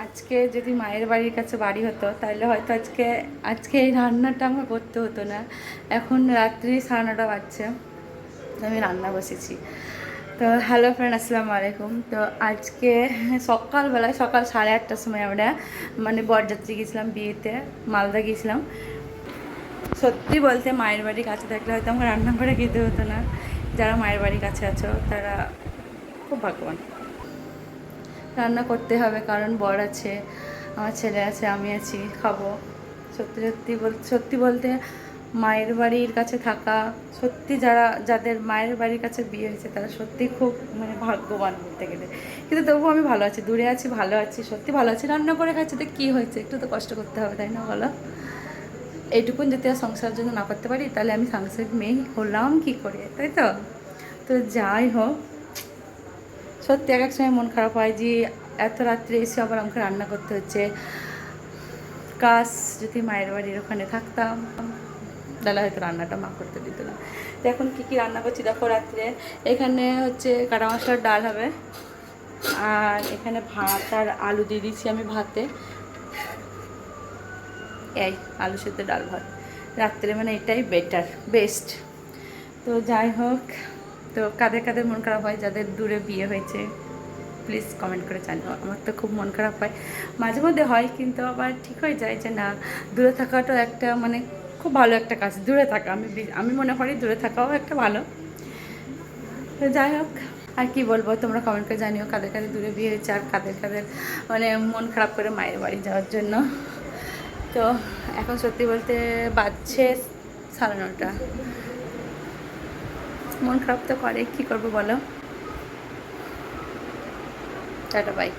আজকে যদি মায়ের বাড়ির কাছে বাড়ি হতো তাহলে হয়তো আজকে এই রান্নাটা আমার করতে হতো না। এখন রাত্রি 9:30 বাজছে, তো আমি রান্না বসেছি। তো হ্যালো ফ্রেন্ড, আসসালামু আলাইকুম। তো আজকে সকালবেলায় সকাল 8:30টার সময় আমরা বরযাত্রী গেছিলাম, বিয়েতে মালদা গিয়েছিলাম। সত্যি বলতে মায়ের বাড়ির কাছে থাকলে হয়তো আমার রান্না করে খেতে হতো না। যারা মায়ের বাড়ির কাছে আছো তারা খুব ভাগ্যবান। রান্না করতে হবে, কারণ বর আছে, আমার ছেলে আছে, আমি আছি, খাবো। সত্যি বলতে মায়ের বাড়ির কাছে থাকা, সত্যি যাদের মায়ের বাড়ির কাছে বিয়ে হয়েছে তারা সত্যি খুব ভাগ্যবান বলতে গেলে। কিন্তু তবুও আমি ভালো আছি, দূরে আছি, ভালো আছি, সত্যি ভালো আছি। রান্না করে খাচ্ছি তো কী হয়েছে, একটু তো কষ্ট করতে হবে, তাই না বলো? এইটুকুন যদি আর সংসারের জন্য না করতে পারি তাহলে আমি সংসারের মেয়ে হলাম কী করে, তাই তো? তো যাই হোক, সত্যি এক এক সময় মন খারাপ হয় যে এত রাত্রে এসে আবার আমাকে রান্না করতে হচ্ছে। কাজ যদি মায়ের বাড়ির ওখানে থাকতাম তাহলে হয়তো রান্নাটা মা করতে দিত না। তো এখন কী রান্না করছি দেখো। রাত্রে এখানে হচ্ছে কাটা মশলার ডাল হবে, আর এখানে ভাত আর আলু দিয়ে দিচ্ছি আমি ভাতে। এই আলু সেদ্ধ ডাল ভাত রাত্রে, এটাই বেস্ট। তো যাই হোক, তো কাদের কাদের মন খারাপ হয় যাদের দূরে বিয়ে হয়েছে প্লিজ কমেন্ট করে জানিও। আমার তো খুব মন খারাপ হয়, মাঝে মধ্যে হয়, কিন্তু আবার ঠিক হয়ে যায় যে না, দূরে থাকাটাও একটা খুব ভালো একটা কাজ। দূরে থাকা, আমি মনে করি দূরে থাকাও একটা ভালো। তো যাই হোক, আর কি বলবো, তোমরা কমেন্ট করে জানিও কাদের কাদের দূরে বিয়ে হয়েছে আর কাদের কাদের মন খারাপ করে মায়ের বাড়ি যাওয়ার জন্য। তো এখন সত্যি বলতে বাজছে 9:30। মন খারাপ তো করে, কী করবো বলো। Tata, by.